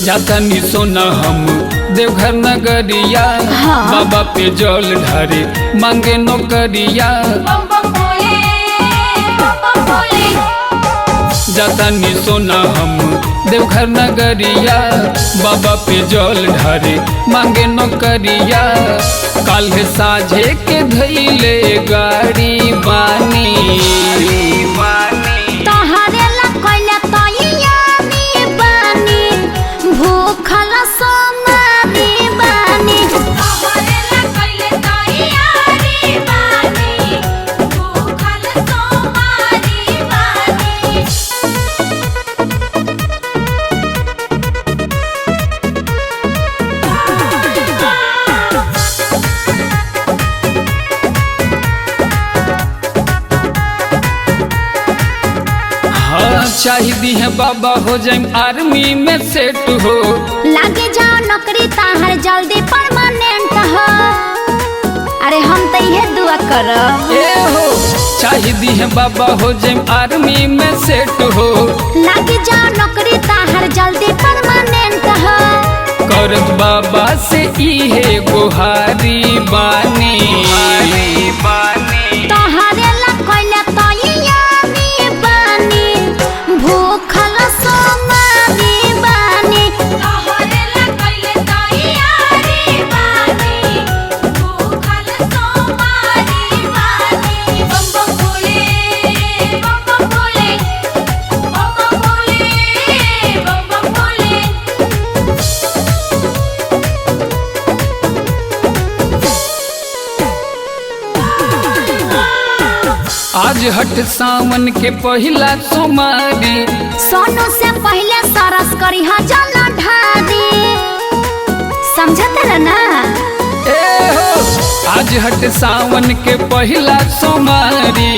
जातनी सोना हम देवघर नगरिया बाबा पे जल ढारे मांगे नौकरिया जातनी सोना हम देवघर नगरिया बाबा पे जल ढारे मांगे नौकरिया काल साझे के धैले गाड़ी बानी चाहिए है बाबा हो जाए आर्मी में सेट हो लागे जाओ नौकरी ताहर जल्दी परमानेंट हो। अरे हम तो ये दुआ करब हो चाहिए है बाबा हो जाए आर्मी में सेट हो लागे जाओ नौकरी ताहर जल्दी परमानेंट हो। करत बाबा से इहे गुहारी बानी तोहरे ला कोइले तैयारी बानी भूखल सोमारी बानी तोहरे ला कोइले तैयारी बानी भूखल सोमारी बानी बम बम भोले बम बम भोले बम बम भोले बम बम भोले। आज हट सावन के पहला सोमारी सोनू से पहले सरस करी जल ढारी समझत ना हो आज हट सावन के पहला सोमारी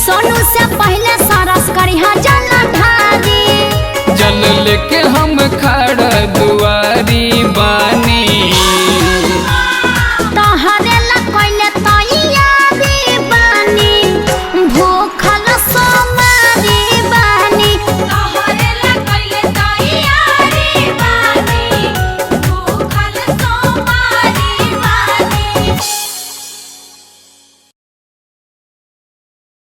सोनू से पहले सरस करी जल ढारी जल लेके हम खड़ा